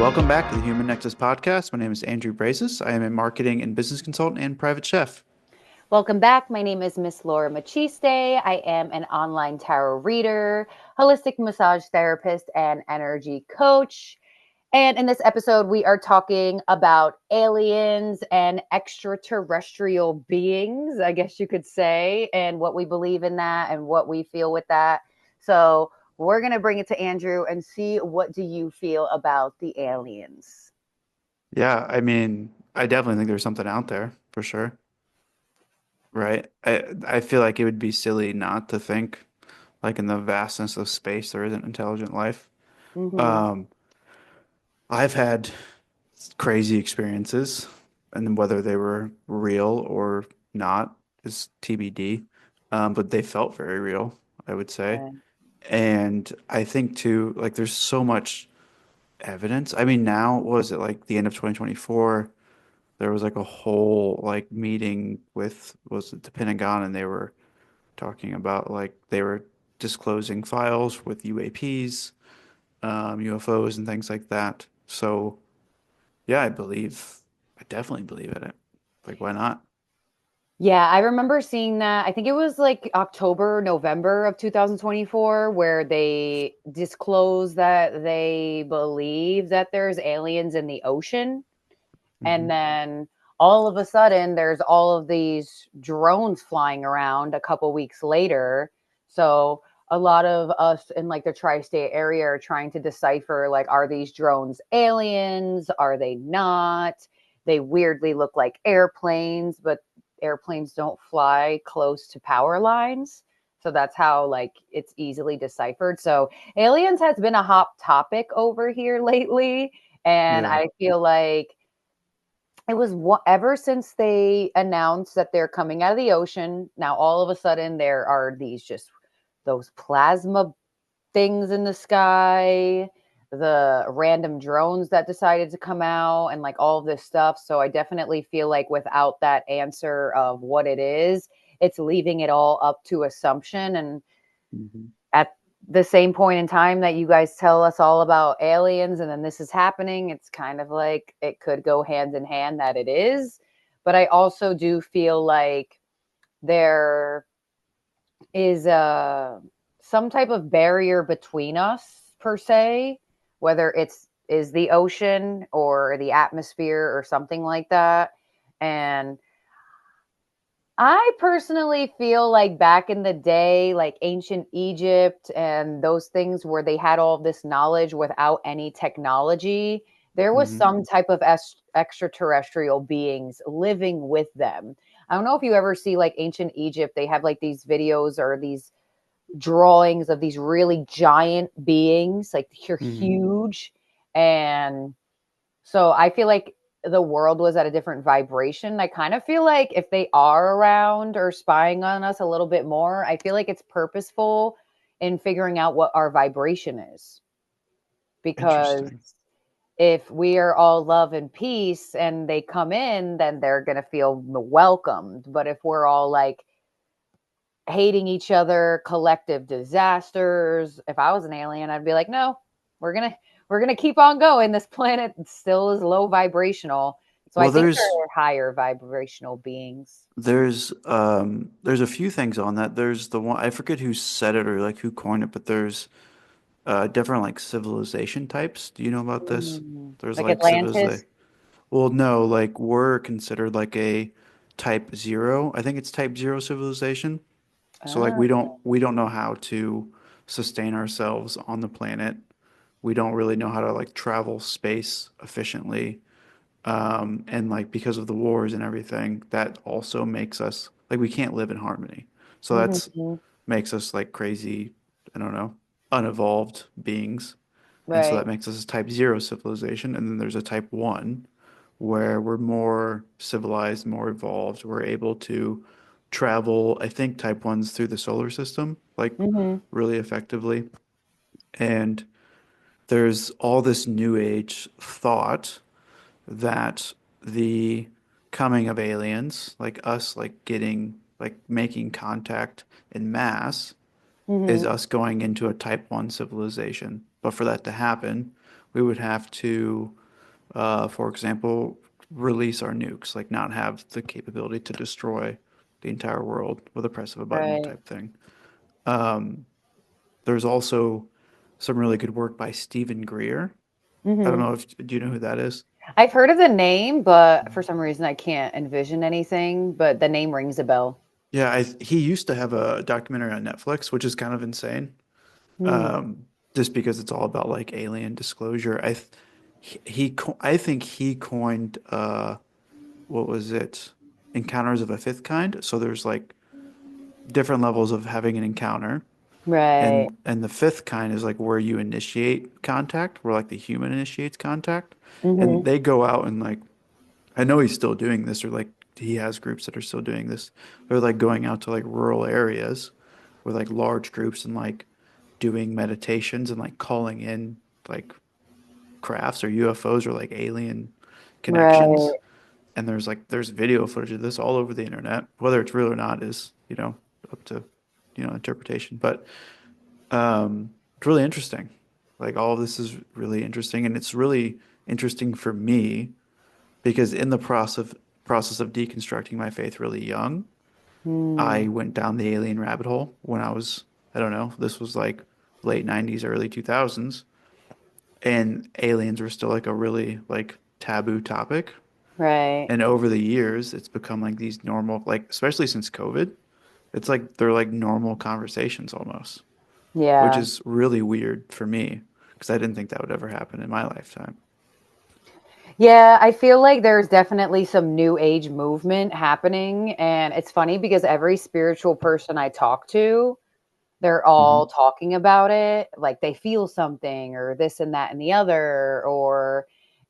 welcome back to the Human Nexus podcast. My name is Andrew Brazis. I am a marketing and business consultant and private chef. Welcome back. My name is Miss Laura Machiste. I am an online tarot reader, holistic massage therapist, and energy coach. And in this episode, we are talking about aliens and extraterrestrial beings, I guess you could say, and what we believe in that and what we feel with that. So we're going to bring it to Andrew and see, what do you feel about the aliens? Yeah, I definitely think there's something out there for sure, right? I feel like it would be silly not to think like in the vastness of space there isn't intelligent life. Mm-hmm. Um, I've had crazy experiences, and whether they were real or not is TBD. But they felt very real, I would say. Okay. And I think too, like there's so much evidence. I mean, now what was it like the end of 2024? There was like a whole like meeting with was it the Pentagon, and they were talking about like they were disclosing files with UAPs, UFOs, and things like that. So yeah, I definitely believe in it. Like, why not? Yeah, I remember seeing that. I think it was like October, November of 2024, where they disclosed that they believe that there's aliens in the ocean. And Hmm. then all of a sudden, there's all of these drones flying around a couple weeks later. So a lot of us in like the tri-state area are trying to decipher, like, are these drones aliens? Are they not? They weirdly look like airplanes, but airplanes don't fly close to power lines. So that's how like it's easily deciphered. So aliens has been a hot topic over here lately. And Yeah. I feel like it was ever since they announced that they're coming out of the ocean. Now, all of a sudden, there are these just those plasma things in the sky, the random drones that decided to come out, and like all of this stuff. So, I definitely feel like without that answer of what it is, it's leaving it all up to assumption. And Hmm. at the same point in time that you guys tell us all about aliens and then this is happening, it's kind of like it could go hand in hand that it is. But I also do feel like there is some type of barrier between us per se, whether it's is the ocean or the atmosphere or something like that. And I personally feel like back in the day, like ancient Egypt and those things where they had all this knowledge without any technology, there was Hmm. some type of extraterrestrial beings living with them. I don't know if you ever see like ancient Egypt, they have like these videos or these drawings of these really giant beings, like they're Hmm. huge. And so I feel like the world was at a different vibration. I kind of feel like if they are around or spying on us a little bit more, I feel like it's purposeful in figuring out what our vibration is. Because Interesting. if we are all love and peace and they come in, then they're going to feel welcomed. But if we're all like hating each other, collective disasters, if I was an alien, I'd be like, no, we're going to we're going to keep on going. This planet still is low vibrational. So I Well, think they're higher vibrational beings. there's a few things on that. There's the one I forget who said it or like who coined it, but there's different like civilization types. Do you know about this? There's Like like Atlantis. civilization. Well, no, like we're considered like a type zero. I think it's type zero civilization. So like Oh. we don't know how to sustain ourselves on the planet. We don't really know how to like travel space efficiently. And like because of the wars and everything, that also makes us like we can't live in harmony. So that's Mhm. makes us like crazy, I don't know, unevolved beings. And so Right. that makes us a type zero civilization. And then there's a type one where we're more civilized, more evolved. We're able to travel, I think, type ones through the solar system, like Mhm. really effectively. And there's all this new age thought that the coming of aliens, like us, like getting, like making contact in mass, is Mhm. us going into a type 1 civilization. But for that to happen, we would have to, for example, release our nukes, like not have the capability to destroy the entire world with a press of a button Right. type thing. Um, there's also some really good work by Stephen Greer. I don't Hmm. know if do you know who that is? I've heard of the name, but for some reason I can't envision anything, but the name rings a bell. Yeah, he used to have a documentary on Netflix, which is kind of insane. Hmm. Um, just because it's all about like alien disclosure. I think he coined what was it? Encounters of a fifth kind. So there's like different levels of having an encounter. Right. And the fifth kind is like where you initiate contact, where like the human initiates contact. And Hmm. they go out and like I know he's still doing this or like he has groups that are still doing this. They're like going out to like rural areas with like large groups and like doing meditations and like calling in like crafts or UFOs or like alien connections. Right. And there's video footage of this all over the internet. Whether it's real or not is, up to, interpretation. But it's really interesting. Like all of this is really interesting, and it's really interesting for me because in the process of deconstructing my faith really young, Hmm. I went down the alien rabbit hole when I was, I don't know, this was like late 90s, early 2000s, and aliens were still like a really like taboo topic. Right. And over the years, it's become like these normal, like especially since COVID, it's like they're like normal conversations almost, which Yeah. is really weird for me because I didn't think that would ever happen in my lifetime. Yeah, I feel like there's definitely some new age movement happening. And it's funny because every spiritual person I talk to, they're all Hmm. talking about it. Like they feel something or this and that and the other.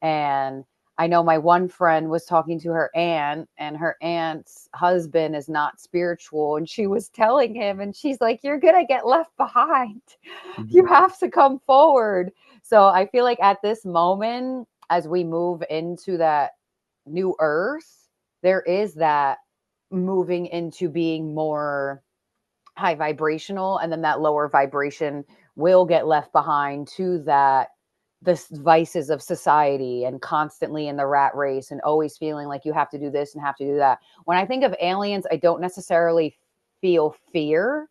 And I know my one friend was talking to her aunt, and her aunt's husband is not spiritual. And she was telling him, and she's like, "You're going to get left behind. You Hmm. have to come forward." So I feel like at this moment, as we move into that new earth, there is that moving into being more high vibrational, and then that lower vibration will get left behind to that the vices of society and constantly in the rat race and always feeling like you have to do this and have to do that. When I think of aliens, I don't necessarily feel fear,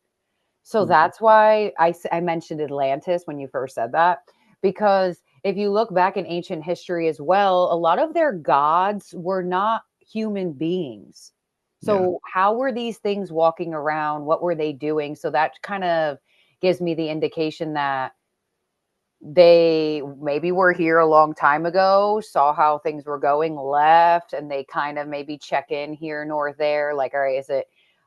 so Hmm. that's why I mentioned Atlantis when you first said that, because if you look back in ancient history as well, a lot of their gods were not human beings. Yeah. So, how were these things walking around? What were they doing? So, that kind of gives me the indication that they maybe were here a long time ago, saw how things were going, left, and they kind of maybe check in here nor there. Like, all right,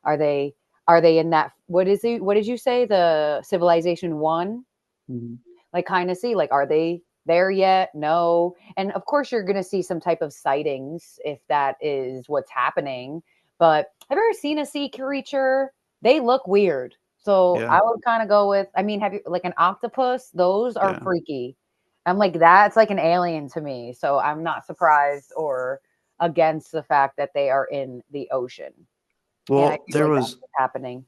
are they, are they in that, what did you say? The civilization one? Hmm. Like, kind of see, like, are they there yet? No. And of course, you're going to see some type of sightings if that is what's happening. But have you ever seen a sea creature? They look weird. So Yeah. I would kind of go with, I mean, have you like an octopus? Those are Yeah. freaky. I'm like, that's like an alien to me. So I'm not surprised or against the fact that they are in the ocean. And I Well, feel there like that's was what's happening.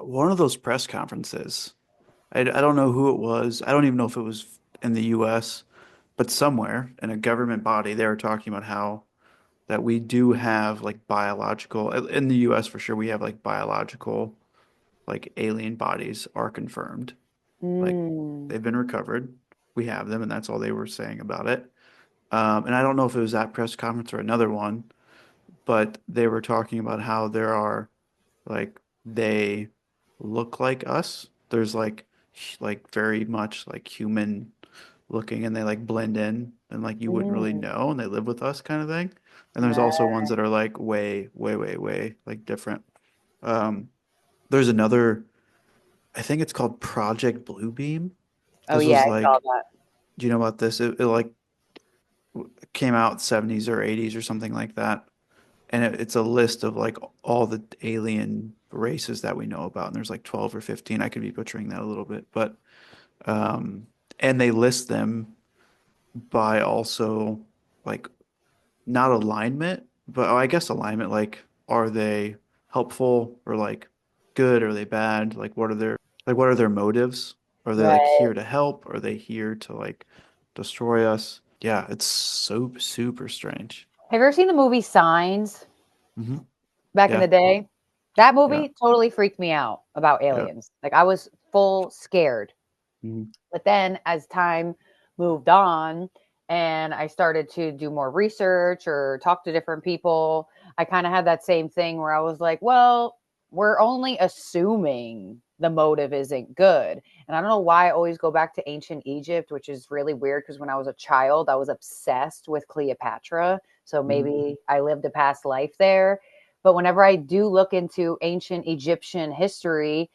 one of those press conferences. I don't know who it was. I don't even know if it was in the US, but somewhere in a government body, they were talking about how that we do have like biological, in the US for sure, we have like biological, like alien bodies are confirmed. Like Mm, they've been recovered. We have them, and that's all they were saying about it. And I don't know if it was that press conference or another one, but they were talking about how there are like they look like us. There's like very much like human looking and they like blend in and like you wouldn't really mm, know and they live with us kind of thing. And there's also right. ones that are like way, way, way, way like different. Um, there's another, I think it's called Project Bluebeam. Oh, This yeah, was I saw like, that. do you know about this? It like came out 70s or 80s or something like that. And it's a list of like all the alien races that we know about. And there's like 12 or 15. I could be butchering that a little bit, but um, and they list them by also like not alignment, but I guess alignment, like are they helpful or like good? Are they bad? Like what are their motives? Are they like Right. here to help? Are they here to like destroy us. Yeah, it's so super strange. Have you ever seen the movie Signs Hmm. back in Yeah, the day? That yeah, movie totally freaked me out about yeah. aliens. Like I was full scared. Hmm. But then as time moved on and I started to do more research or talk to different people, I kind of had that same thing where I was like, well, we're only assuming the motive isn't good. And I don't know why I always go back to ancient Egypt, which is really weird because when I was a child, I was obsessed with Cleopatra. So Hmm. maybe I lived a past life there. But whenever I do look into ancient Egyptian history,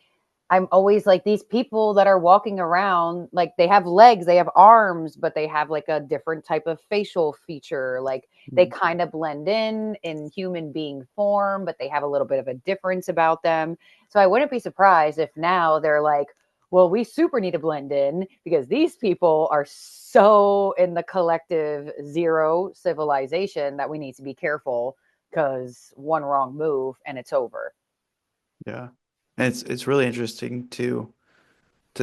I'm always like these people that are walking around, like they have legs, they have arms, but they have like a different type of facial feature. Like they Hmm. kind of blend in human being form, but they have a little bit of a difference about them. So I wouldn't be surprised if now they're like, well, we super need to blend in because these people are so in the collective zero civilization that we need to be careful because one wrong move and it's over. Yeah. And it's really interesting to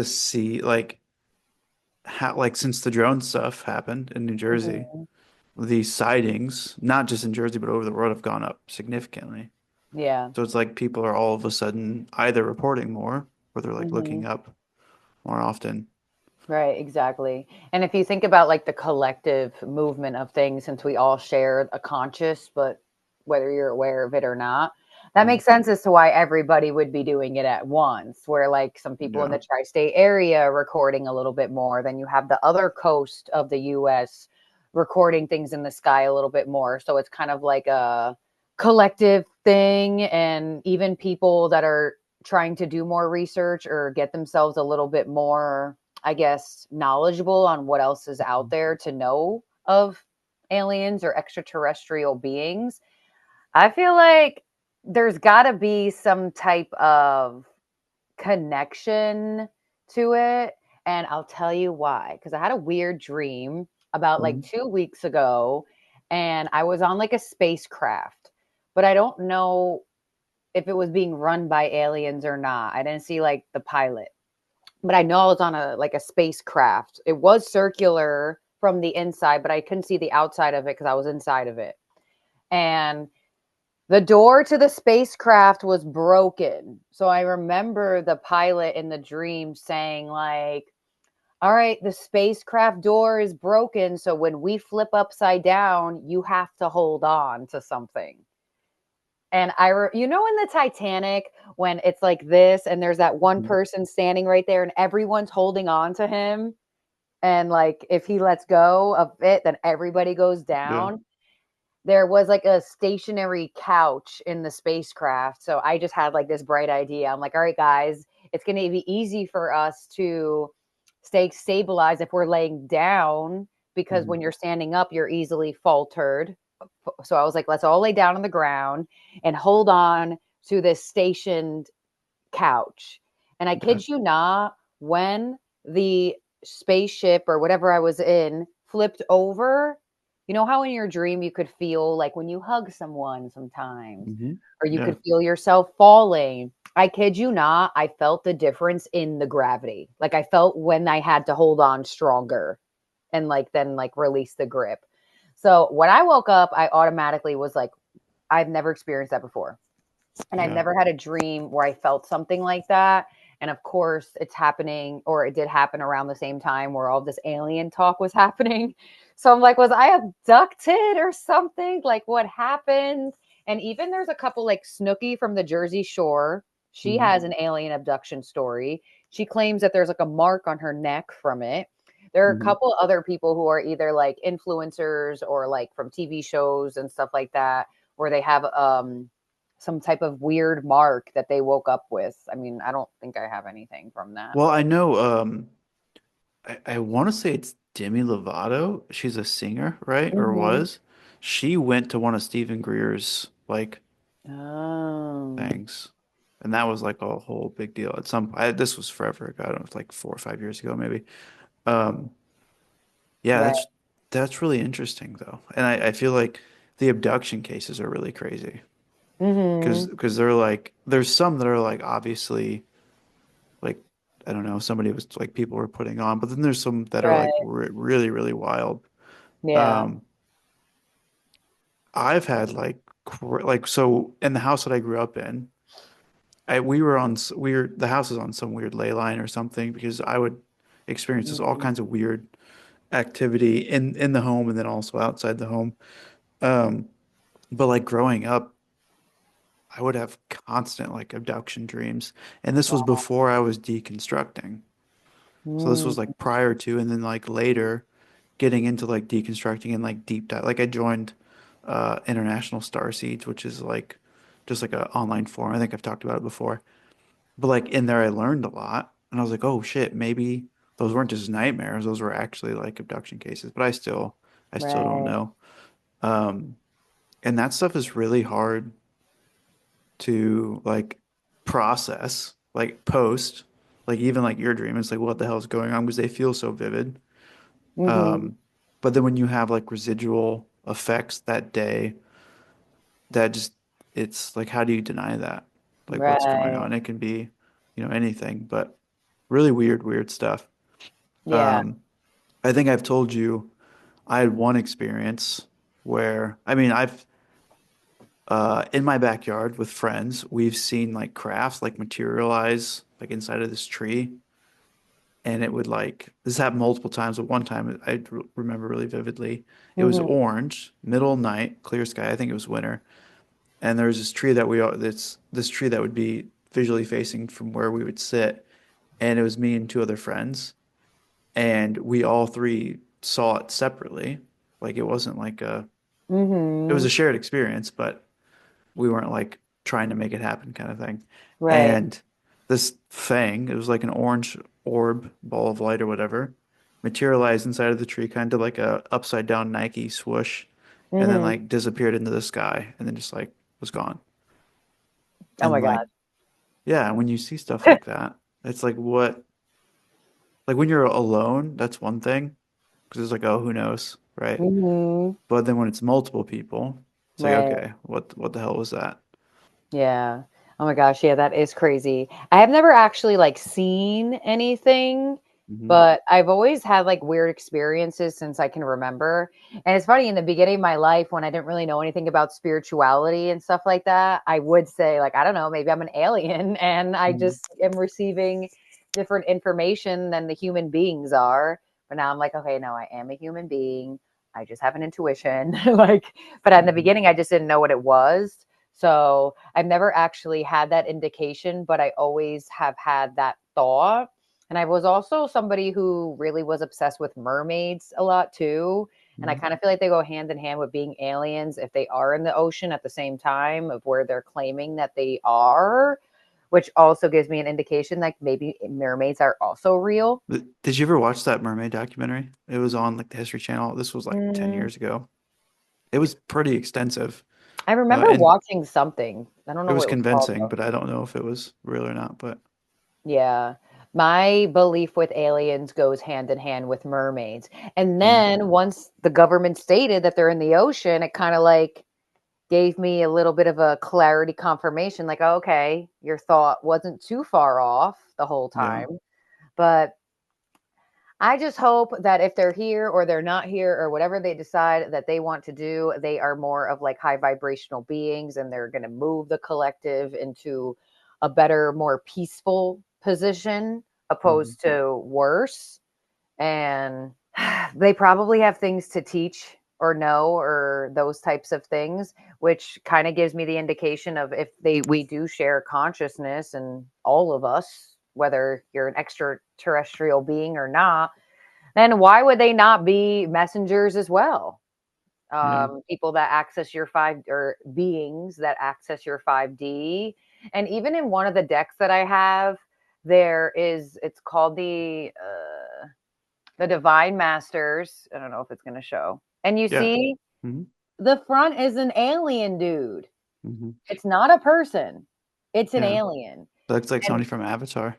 see like how like since the drone stuff happened in New Jersey, Mhm. the sightings, not just in Jersey but over the world, have gone up significantly. Yeah. So it's like people are all of a sudden either reporting more or they're like Hmm. looking up more often. Right, exactly. And if you think about like the collective movement of things, since we all share a conscious, but whether you're aware of it or not, that Mhm. makes sense as to why everybody would be doing it at once. Where like some people in Yeah. the tri state area are recording a little bit more, then you have the other coast of the US recording things in the sky a little bit more. So it's kind of like a collective thing. And even people that are trying to do more research or get themselves a little bit more, I guess, knowledgeable on what else is out there to know of aliens or extraterrestrial beings. I feel like there's got to be some type of connection to it. And I'll tell you why. Because I had a weird dream about like Mhm. 2 weeks ago, and I was on like a spacecraft, but I don't know if it was being run by aliens or not. I didn't see like the pilot, but I know I was on a like a spacecraft. It was circular from the inside, but I couldn't see the outside of it because I was inside of it. And the door to the spacecraft was broken. So I remember the pilot in the dream saying like, all right, the spacecraft door is broken. So when we flip upside down, you have to hold on to something. And you know, in the Titanic, when it's like this, and there's that one Mhm. person standing right there, and everyone's holding on to him, and like if he lets go of it, then everybody goes Yeah. down. There was like a stationary couch in the spacecraft, so I just had like this bright idea. I'm like, all right, guys, it's going to be easy for us to stay stabilized if we're laying down, because Mhm. when you're standing up, you're easily faltered. So I was like, let's all lay down on the ground and hold on to this stationed couch. And I Okay. kid you not, when the spaceship or whatever I was in flipped over, you know how in your dream you could feel like when you hug someone sometimes, Hmm. or you Yeah. could feel yourself falling. I kid you not, I felt the difference in the gravity. Like I felt when I had to hold on stronger and like then like release the grip. So when I woke up, I automatically was like, I've never experienced that before. And I've Yeah. never had a dream where I felt something like that. And of course, it's happening, or it did happen around the same time where all this alien talk was happening. So I'm like, was I abducted or something? Like, what happened? And even there's a couple like Snooky from the Jersey Shore. She Hmm. has an alien abduction story. She claims that there's like a mark on her neck from it. There are a Hmm. couple other people who are either like influencers or like from TV shows and stuff like that, where they have some type of weird mark that they woke up with. I mean, I don't think I have anything from that, Well, but I know I want to say it's Demi Lovato. She's a singer, right? Or hmm. was. She went to one of Stephen Greer's like Oh, things. And that was like a whole big deal. This was forever ago. I don't know, it's like 4 or 5 years ago, maybe. Um, yeah, right. that's really interesting though. And I feel like the abduction cases are really crazy Hmm. because they're like there's some that are like obviously like I don't know, somebody was like people were putting on, but then there's some that are like Right. really, really wild. Yeah. Um, I've had like like so in the house that I grew up in, we were on the house is on some weird ley line or something because I would experience this all Mm. kinds of weird activity in the home and then also outside the home. Um, but like growing up, I would have constant like abduction dreams, and this was Wow. before I was deconstructing. So this was Mm. like prior to, and then like later, getting into like deconstructing and like deep dive. Like I joined International Star Seeds, which is like just like a online forum. I think I've talked about it before. But like in there, I learned a lot, and I was like, oh shit, maybe those weren't just nightmares; those were actually like abduction cases. But I still don't Right. know. Um, and that stuff is really hard to like process, like post, like even like your dream. It's like what the hell is going on because they feel so vivid. Mm-hmm. Um, but then when you have like residual effects that day, that just it's like how do you deny that? Like what's going Right. on? It can be, anything, but really weird, weird stuff. Yeah. Um, I think I've told you I had one experience where I mean I've in my backyard with friends, we've seen like crafts like materialize like inside of this tree. And it would like this happened multiple times, but one time remember really vividly. It was Mm-hmm. orange, middle of night, clear sky. I think it was winter. And there was this tree that this tree that would be visually facing from where we would sit. And it was me and two other friends. And we all three saw it separately. Like it wasn't like it was Mm-hmm. a shared experience, but we weren't like trying to make it happen kind of thing. Right. And this thing, it was like an orange orb, ball of light or whatever, materialized inside of the tree, kind of like a upside down Nike swoosh, and then Mm-hmm. like disappeared into the sky and then just like was gone. Oh And my like, God. yeah, when you see stuff like that, it's like what, like when you're alone, that's one thing because it's like, oh, who knows, right? Mm-hmm. But then when it's multiple people, it's like, Right. okay, what the hell was that? Yeah. Oh my gosh, yeah, that is crazy. I have never actually like seen anything, Hmm. but I've always had like weird experiences since I can remember. And it's funny in the beginning of my life when I didn't really know anything about spirituality and stuff like that, I would say like I don't know, maybe I'm an alien and I Hmm. just am receiving different information than the human beings are. But now I'm like, okay, no, I am a human being. I just have an intuition. Like, but in the Hmm. beginning I just didn't know what it was. So I've never actually had that indication, but I always have had that thought. And I was also somebody who really was obsessed with mermaids a lot too. And I Hmm. kind of feel like they go hand in hand with being aliens if they are in the ocean at the same time of where they're claiming that they are, which also gives me an indication like maybe mermaids are also real. Did you ever watch that mermaid documentary? It was on like the History Channel. This was like 10 Mm, years ago. It was pretty extensive. I remember And watching something. I don't it know was what it was called convincing, though. but I don't know if it was real or not. But Yeah. My belief with aliens goes hand in hand with mermaids. And mm, then once the government stated that they're in the ocean, it kind of like gave me a little bit of a clarity confirmation like, oh, okay, your thought wasn't too far off the whole yeah. time. But I just hope that if they're here or they're not here or whatever they decide that they want to do, they are more of like high vibrational beings and they're going to move the collective into a better, more peaceful position Hmm. opposed to worse. And they probably have things to teach or know or those types of things, which kind of gives me the indication of if they we do share consciousness and all of us, whether you're an extraterrestrial being or not, then why would they not be messengers as well? Yeah. People that access your five or beings that access your 5D. And even in one of the decks that I have, there is it's called the Divine Masters. I don't know if it's going to show. And you Yeah. see, Hmm. the front is an alien dude. Hmm. It's not a person. It's an Yeah. alien. Looks like And somebody from Avatar.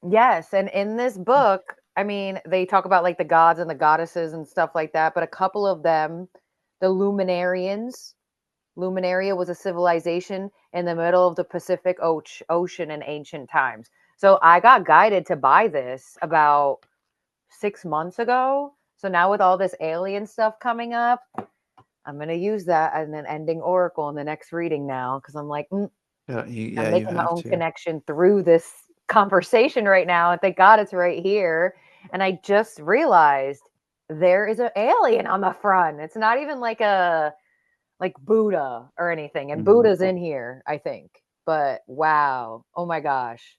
yes, and in this book, I mean, they talk about like the gods and the goddesses and stuff like that, but a couple of them, the Luminarians, Luminaria was a civilization in the middle of the Pacific Ocean in ancient times. So I got guided to buy this about 6 months ago. So now with all this alien stuff coming up, I'm going to use that as an ending oracle in the next reading now because I'm like, I'm you making my have own to. connection through this conversation right now. And thank God it's right here. And I just realized there is an alien on the front. It's not even like Buddha or anything. And Hmm. Buddha's in here, I think. But wow. Oh my gosh.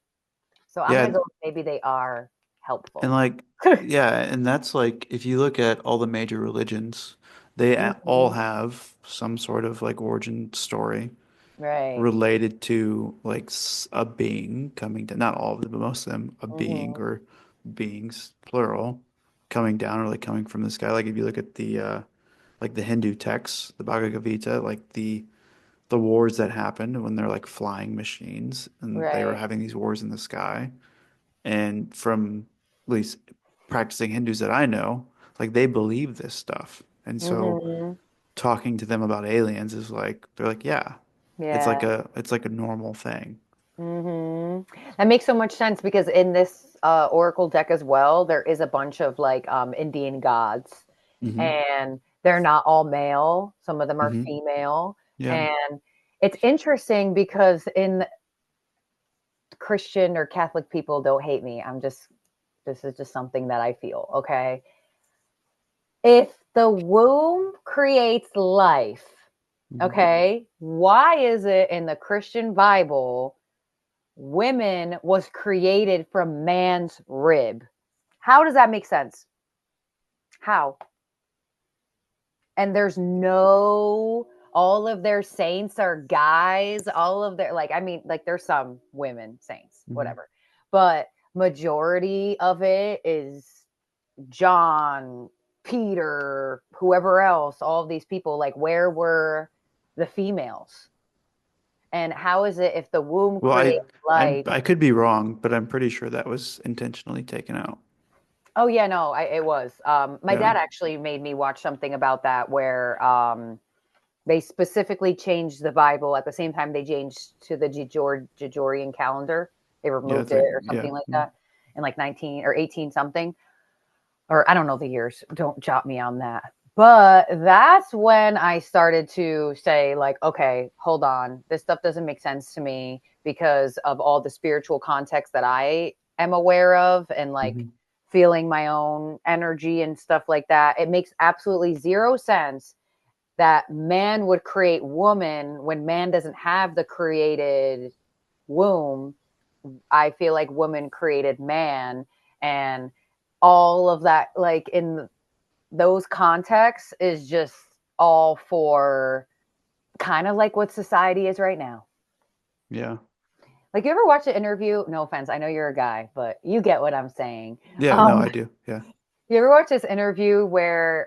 So I'm Yeah, going to go, maybe they are and helpful. like, yeah, and that's like if you look at all the major religions, they all Hmm. have some sort of like origin story Right. related to like a being coming down, not all of them, but most of them, a being Hmm. or beings, plural, coming down or like coming from the sky. Like if you look at the like the Hindu texts, the Bhagavad Gita, like the wars that happened when they're like flying machines and they were Right. having these wars in the sky. And from at least practicing Hindus that I know, like they believe this stuff. And so Hmm. talking to them about aliens is like they're like, yeah, Yeah. it's like a normal thing. Hmm. That makes so much sense because in this Oracle deck as well, there is a bunch of like Indian gods, Hmm. and they're not all male. Some of them are Hmm. female, Yeah. and it's interesting because in Christian or Catholic people don't hate me. This is just something that I feel. Okay, if the womb creates life, Hmm. okay, why is it in the Christian Bible? Women was created from man's rib. How does that make sense? How? And there's no, all of their saints are guys, all of their, like, I mean, like, there's some women saints, Hmm. whatever. But majority of it is John, Peter, whoever else, all of these people, like, where were the females? And how is it if the womb Well, creates life? I could be wrong, but I'm pretty sure that was intentionally taken out. Oh yeah, no, it was. My Yeah. dad actually made me watch something about that where they specifically changed the Bible at the same time they changed to the Gregorian calendar. They Yeah, removed it's it like or yeah. something like that in like 19 or 18 something, or I don't know the years. Don't jot me on that. But that's when I started to say, like, okay, hold on, this stuff doesn't make sense to me because of all the spiritual context that I am aware of and like Hmm. feeling my own energy and stuff like that. It makes absolutely zero sense that man would create woman when man doesn't have the created womb. I feel like woman created man, and all of that, like in those contexts, is just all for kind of like what society is right now. Yeah. Like, you ever watch an interview? No offense, I know you're a guy, but you get what I'm saying. Yeah, no, Um, I do. Yeah. You ever watch this interview where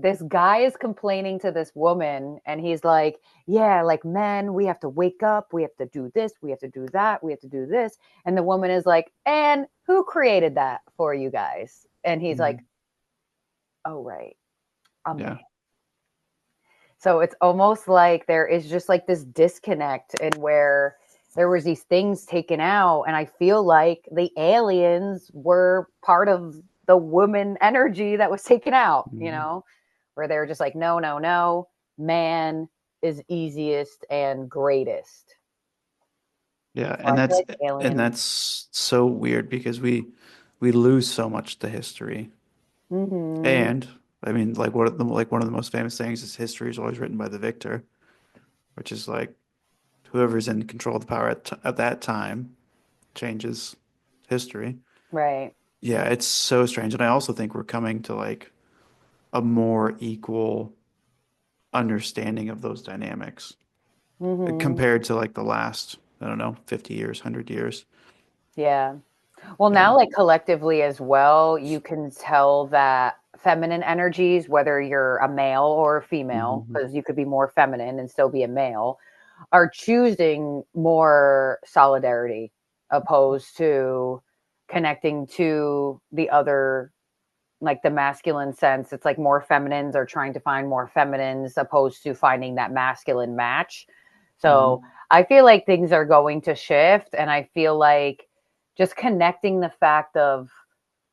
this guy is complaining to this woman and he's like, yeah, like men, we have to wake up, we have to do this, we have to do that, we have to do this. And the woman is like, and who created that for you guys? And he's like, Hmm. oh, right, a man. Yeah. So it's almost like there is just like this disconnect in where there was these things taken out, and I feel like the aliens were part of the woman energy that was taken out, Hmm. where they were just like, no, no, no, man is easiest and greatest. Yeah, So I feel like and aliens. that's so weird because we lose so much to history. Hmm. And I mean, like one of the most famous things is history is always written by the victor, which is like whoever's in control of the power at that time changes history. Right. Yeah, it's so strange. And I also think we're coming to like a more equal understanding of those dynamics Hmm. compared to like the last, I don't know, 50 years, 100 years. Yeah. Well, Yeah. now, like collectively as well, you can tell that feminine energies, whether you're a male or a female, Hmm. because you could be more feminine and still be a male, are choosing more solidarity opposed to connecting to the other, like the masculine sense. It's like more feminines are trying to find more feminines opposed to finding that masculine match. So Hmm. I feel like things are going to shift, and I feel like just connecting the fact of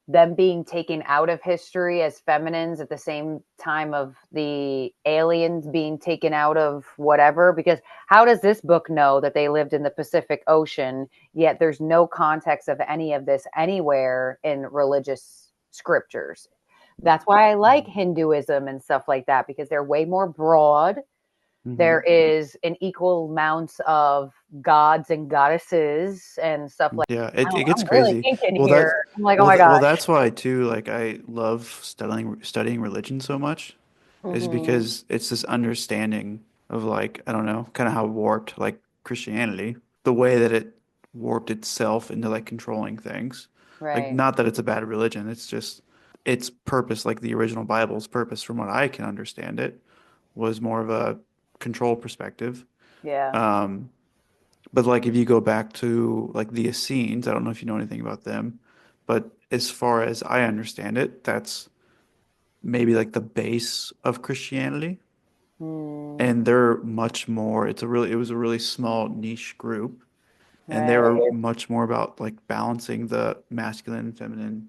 them being taken out of history as feminines at the same time of the aliens being taken out of whatever. Because how does this book know that they lived in the Pacific Ocean, yet there's no context of any of this anywhere in religious scriptures? That's why I like Hinduism and stuff like that, because they're way more broad. Mm-hmm. There is an equal amount of gods and goddesses and stuff like Yeah, that. it gets I'm really crazy. thinking Well, here. that I'm like, oh my well gosh. that's why too, like I love studying religion so much, is Hmm. because it's this understanding of like, I don't know, kind of how warped like Christianity, the way that it warped itself into like controlling things. Like Right. not that it's a bad religion, it's just its purpose, like the original Bible's purpose from what I can understand it, was more of a control perspective. Yeah. Um, but like if you go back to like the Essenes, I don't know if you know anything about them, but as far as I understand it, that's maybe like the base of Christianity. Mm, And they're much more, it was a really small niche group, and they were right. much more about like balancing the masculine and feminine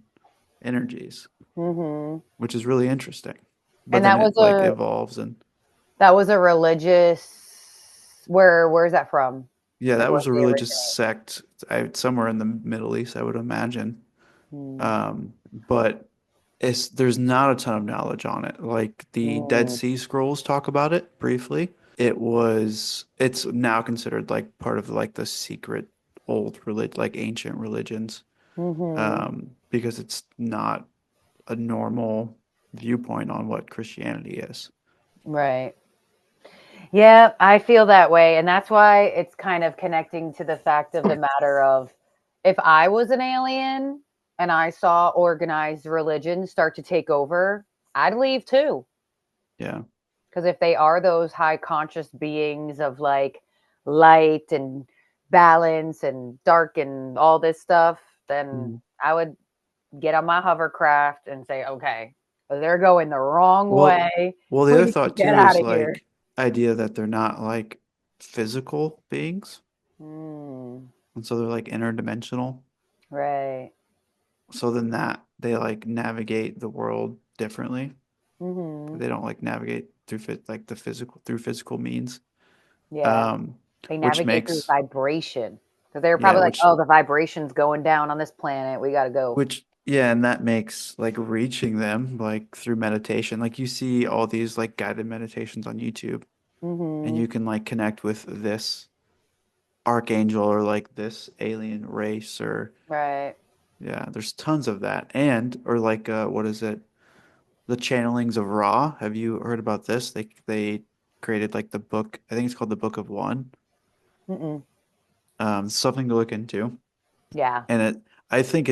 energies, Hmm. which is really interesting. But And then it like evolves and that was a religious. Where's that from? yeah, Like, that where was a did they religious originate? sect somewhere in the Middle East, I would imagine. Mm, But there's not a ton of knowledge on it. Like the Dead mm, Sea Scrolls talk about it briefly. It's now considered like part of like the secret old religion, like ancient religions, hmm. because it's not a normal viewpoint on what Christianity is. Right. Yeah, I feel that way. And that's why it's kind of connecting to the fact of the matter of, if I was an alien and I saw organized religion start to take over, I'd leave too. Yeah. Because if they are those high conscious beings of like light and balance and dark and all this stuff, then Mhm. I would get on my hovercraft and say, okay, they're going the wrong Well, way. the We other need to thought get too out is of here. like idea that they're not like physical beings, Mm, and so they're like interdimensional. right. So then that they like navigate the world differently. Hmm. They don't like navigate through like the physical means. Yeah. Um, They which navigate through makes vibration. Because they were yeah, probably like, oh, the vibration's going down on this planet. We got to go. and that makes like reaching them like through meditation. Like you see all these like guided meditations on YouTube, and Hmm. you can like connect with this archangel or like this alien race or Right. yeah, there's tons of that. And or like what is it? The channelings of Ra. Have you heard about this? They created like the book. I think it's called the Book of One. Mm-mm. Something to look into. Yeah. And I think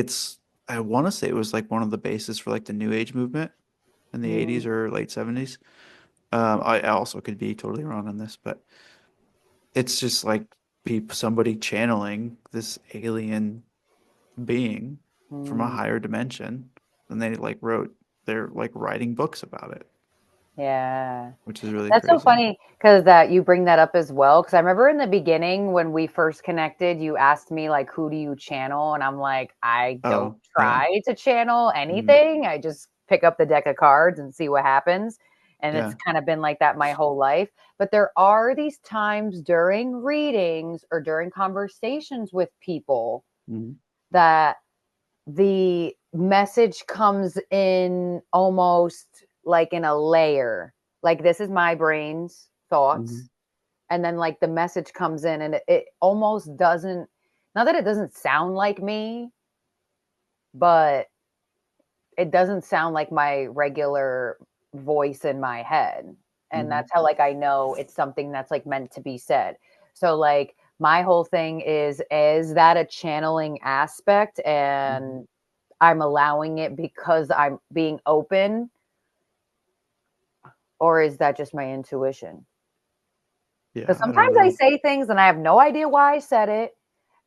I want to say it was like one of the bases for like the New Age movement in the Mm, 80s or late 70s. I also could be totally wrong on this, but it's just like somebody channeling this alien being from a mm. higher dimension, and they like they're like writing books about it, Yeah. which is really That's so crazy. funny because that you bring that up as well. Because I remember in the beginning when we first connected, you asked me like, "Who do you channel?" And I'm like, "I don't Oh, yeah. try to channel Mhm. anything. I just pick up the deck of cards and see what happens." And it's Yeah. kind of been like that my whole life. But there are these times during readings or during conversations with people Mhm. that the message comes in almost like in a layer. Like, this is my brain's Mhm. thoughts. And then like the message comes in and it almost doesn't, not that it doesn't sound like me, but it doesn't sound like my regular voice in my head. And Mhm. that's how like I know it's something that's like meant to be said. So like my whole thing is that a channeling aspect, Mhm. and I'm allowing it because I'm being open, or is that just my intuition? Yeah, Because I don't sometimes I know. say things and I have no idea why I said it.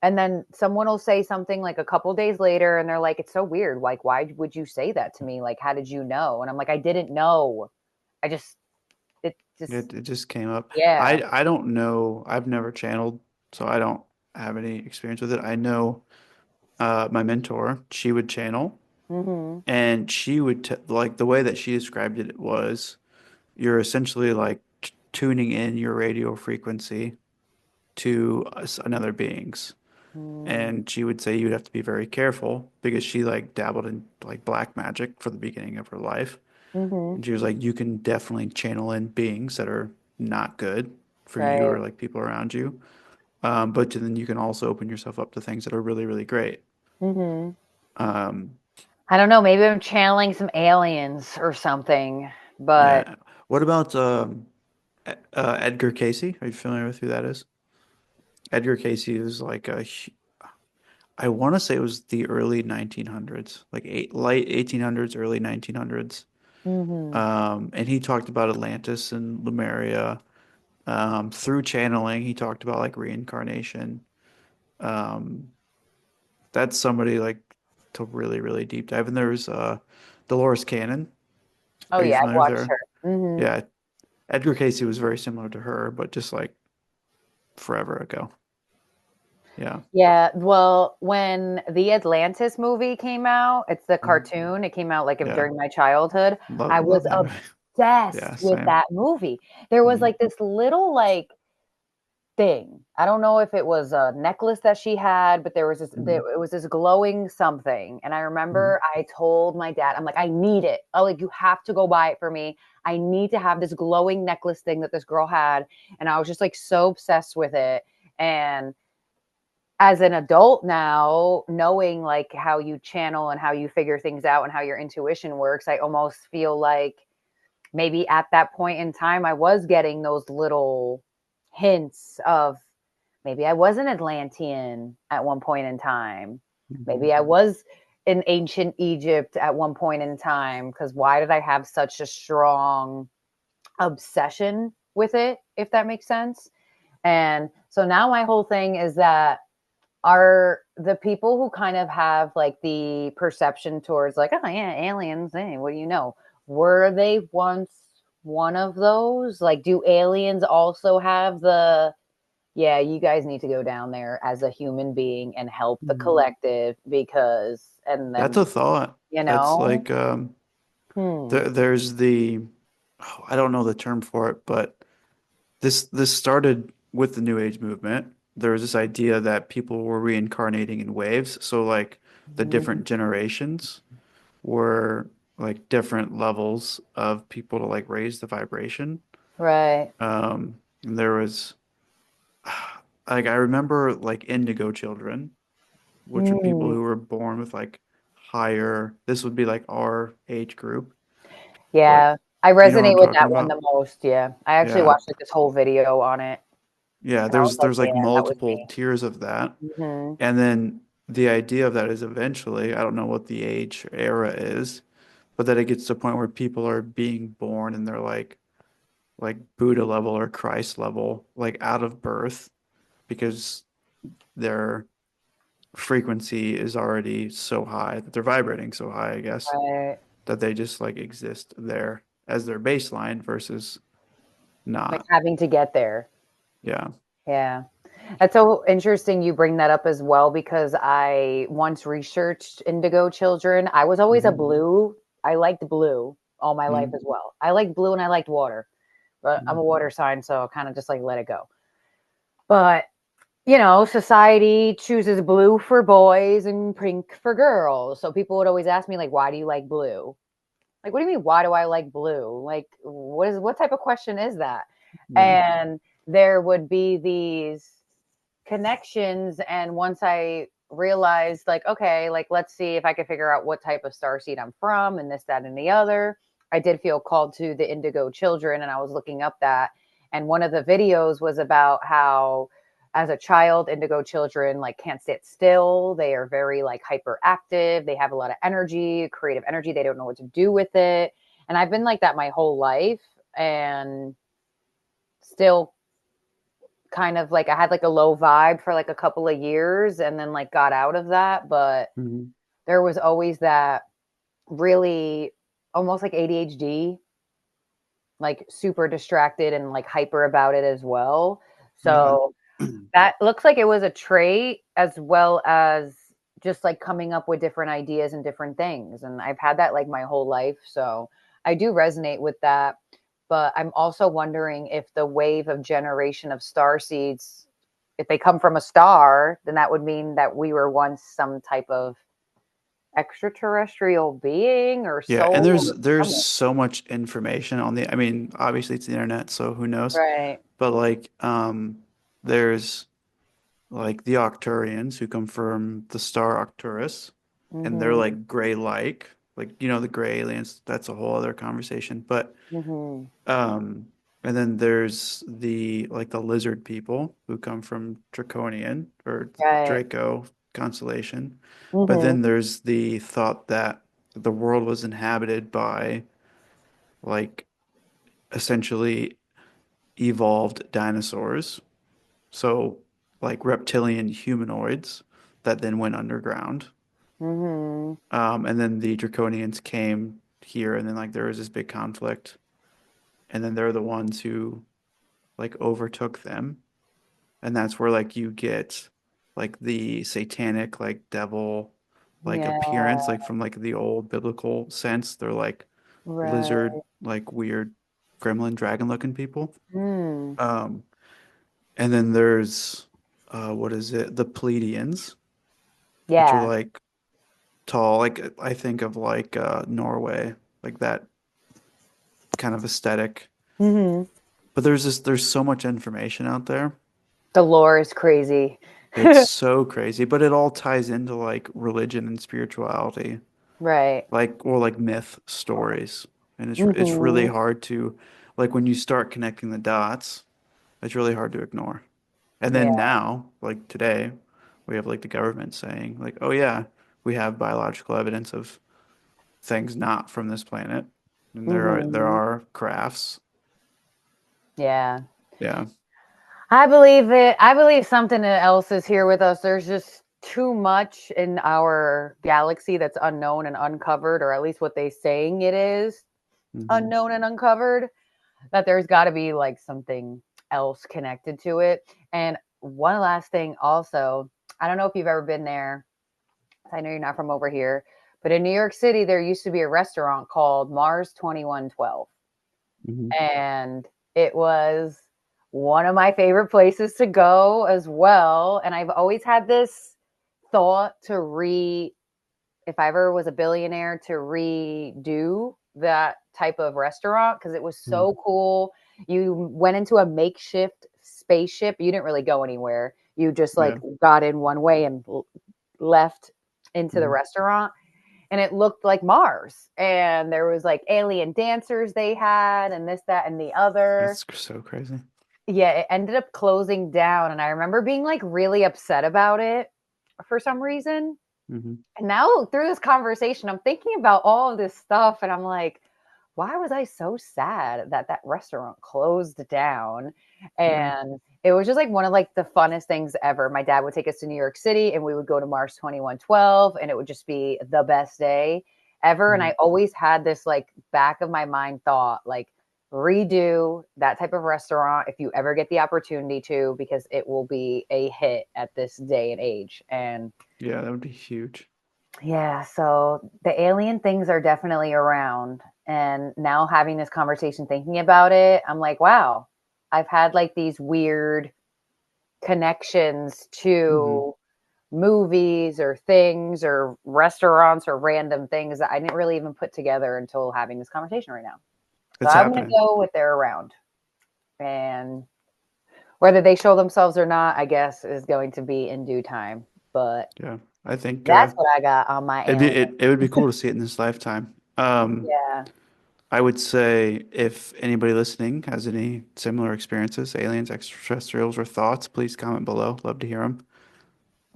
And then someone will say something like a couple days later and they're like, it's so weird. Like, why would you say that to me? Like, how did you know? And I'm like, I didn't know. I just, it just, It just came up. yeah. I don't know. I've never channeled, so I don't have any experience with it. I know my mentor, she would channel, Mm-hmm. and she would t like the way that she described it was you're essentially like tuning in your radio frequency to another being's. And she would say you'd have to be very careful because she like dabbled in like black magic for the beginning of her life. Mm-hmm. And she was like, you can definitely channel in beings that are not good for you Right. or like people around you. But then you can also open yourself up to things that are really, really great. Mm-hmm. Um, I don't know. Maybe I'm channeling some aliens or something. But yeah. What about Edgar Casey? Are you familiar with who that is? Edgar Casey is like I want to say it was the early 1900s, like late 1800s, early 1900s. mm-hmm. And he talked about Atlantis and Lemuria. Through channeling, he talked about like reincarnation. Um, that's somebody like to really, really deep dive. And there's Dolores Cannon. Oh Are you yeah, I've familiar with watched her? her. Mm-hmm. Yeah, Edgar Casey was very similar to her, but just like forever ago. Yeah. Yeah, well, when the Atlantis movie came out, it's the Mhm. cartoon. It came out like Yeah. during my childhood. I Love was that movie. Yeah, obsessed with same. that movie. There was Mhm. like this little like thing. I don't know if it was a necklace that she had, but Mhm. it was this glowing something. And I Mhm. remember I told my dad, I'm like, I need it. Oh, like you have to go buy it for me. I need to have this glowing necklace thing that this girl had. And I was just like so obsessed with it. And as an adult now, knowing like how you channel and how you figure things out and how your intuition works, I almost feel like maybe at that point in time I was getting those little hints of maybe I was an Atlantean at one point in time. Mhm. Maybe I was in ancient Egypt at one point in time, because why did I have such a strong obsession with it, if that makes sense? And so now my whole thing is that are the people who kind of have like the perception towards like, oh yeah, aliens, hey, what do you know, were they once one of those? Like, do aliens also have the, yeah, you guys need to go down there as a human being and help the Mhm. collective because, and That's then, a thought. you That's know, like hmm, there's the I don't know the term for it, but this started with the New Age movement. There was this idea that people were reincarnating in waves. So like the different generations were like different levels of people to like raise the vibration. right. And there was like I remember like indigo children, which are people Hmm. who were born with like higher, this would be like our age group, but Yeah, I you know what resonate I'm with talking that one about? the most. Yeah, I actually Yeah. watched like this whole video on it, Yeah, and I was like, there's yeah, like that was multiple me. tiers of that. Hmm. And then the idea of that is eventually, I don't know what the age era is, but that it gets to a point where people are being born and they're like Buddha level or Christ level, like out of birth because their frequency is already so high that they're vibrating so high, I guess, Right. that they just like exist there as their baseline versus Like not. having to get there. Yeah. Yeah. That's so interesting you bring that up as well, because I once researched indigo children. I was always a Hmm. blue. I liked blue all my life Hmm. as well. I liked blue and I liked water, but I'm Hmm. a water sign, so kind of just like let it go. But, you know, society chooses blue for boys and pink for girls. So people would always ask me, like, why do you like blue? Like, what do you mean, why do I like blue? Like, what type of question is that? Yeah. And there would be these connections. And once I realized, like, okay, like, let's see if I could figure out what type of starseed I'm from and this, that, and the other, I did feel called to the indigo children. And I was looking up that. And one of the videos was about how, as a child, indigo children like can't sit still. They are very like hyperactive. They have a lot of energy, creative energy. They don't know what to do with it. And I've been like that my whole life. And still kind of like I had like a low vibe for like a couple of years and then like got out of that. But Hmm. there was always that really almost like ADHD, like super distracted and like hyper about it as well. Yeah. So that looks like it was a trait as well as just like coming up with different ideas and different things. And I've had that like my whole life. So I do resonate with that. But I'm also wondering if the wave of generation of star seeds, if they come from a star, then that would mean that we were once some type of extraterrestrial being or Yeah, and soul there's or so much information on the, I mean, obviously it's the internet, so who knows? right. But like there's like the Octurians who come from the star Arcturus, and they're Mhm. like gray-like, like the gray aliens, that's a whole other conversation. But Mhm. um and then there's the lizard people who come from Draconian or Right. Draco constellation. But Mhm. then there's the thought that the world was inhabited by like essentially evolved dinosaurs. So like reptilian humanoids that then went underground. Mhm. And then the Draconians came here, and then like there was this big conflict, and then they're the ones who like overtook them, and that's where like you get like the satanic like devil like Yeah. appearance like from like the old biblical sense. They're like lizard Right. like weird gremlin dragon looking people. Mm. Um, and then there's what is it? The Pleiadians, which are Yeah. like tall, like I think of like Norway, like that kind of aesthetic. Mhm. But there's so much information out there. The lore is crazy. It's so crazy, but it all ties into like religion and spirituality, Right. like or like myth stories. And it's really Mhm. hard to like when you start connecting the dots, it's really hard to ignore. And Yeah. then now, like today, we have like the government saying like, "Oh yeah, we have biological evidence of things not from this planet." And there Mhm. are crafts. Yeah. Yeah. I believe it. I believe something else is here with us. There's just too much in our galaxy that's unknown and uncovered, or at least what they saying it is Hmm. unknown and uncovered, that there's got to be like something else connected to it. And one last thing also, I don't know if you've ever been there. I know you're not from over here, but in New York City, there used to be a restaurant called Mars 2112. Hmm. And it was one of my favorite places to go as well. And I've always had this thought to if I ever was a billionaire, to redo that type of restaurant because it was Hmm. so cool. You went into a makeshift spaceship. You didn't really go anywhere. You just like Yeah. got in one way and left into the Hmm. restaurant, and it looked like Mars. And there was like alien dancers they had, and this, that, and the other. That's so crazy. Yeah, it ended up closing down. And I remember being like really upset about it for some reason. Hmm. And now through this conversation, I'm thinking about all of this stuff, and I'm like, why was I so sad that that restaurant closed down? Yeah. And it was just like one of like the funnest things ever. My dad would take us to New York City, and we would go to Mars 2112, and it would just be the best day ever. And Hmm. I always had this like back of my mind thought, like redo that type of restaurant if you ever get the opportunity to, because it will be a hit at this day and age. And Yeah, that would be huge. yeah, so the alien things are definitely around. And now having this conversation, thinking about it, I'm like, wow, I've had like these weird connections Hmm. to movies or things or restaurants or random things that I didn't really even put together until having this conversation right now. So It's I'm going to happening. go with they're around. And whether they show themselves or not, I guess, is going to be in due time. But Yeah. I think that's what I got on my alien. it would be cool to see it in this lifetime. Yeah. I would say if anybody listening has any similar experiences, aliens, extraterrestrials, or thoughts, please comment below. Love to hear them.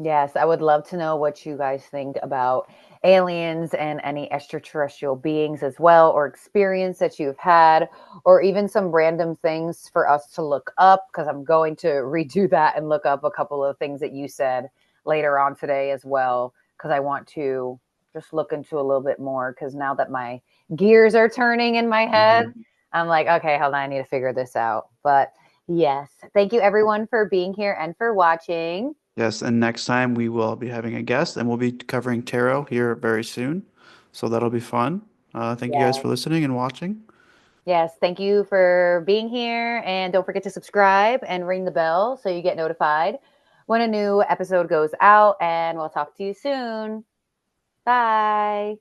Yes, I would love to know what you guys think about aliens and any extraterrestrial beings as well, or experience that you've had, or even some random things for us to look up, because I'm going to redo that and look up a couple of things that you said later on today as well, because I want to just look into a little bit more, because now that my gears are turning in my head, Hmm. I'm like, okay, hold on, I need to figure this out. But yes, thank you everyone for being here and for watching. Yes, and next time we will be having a guest and we'll be covering tarot here very soon. So that'll be fun. Thank you guys Yeah. for listening and watching. Yes, thank you for being here. And don't forget to subscribe and ring the bell so you get notified when a new episode goes out. And we'll talk to you soon. Bye.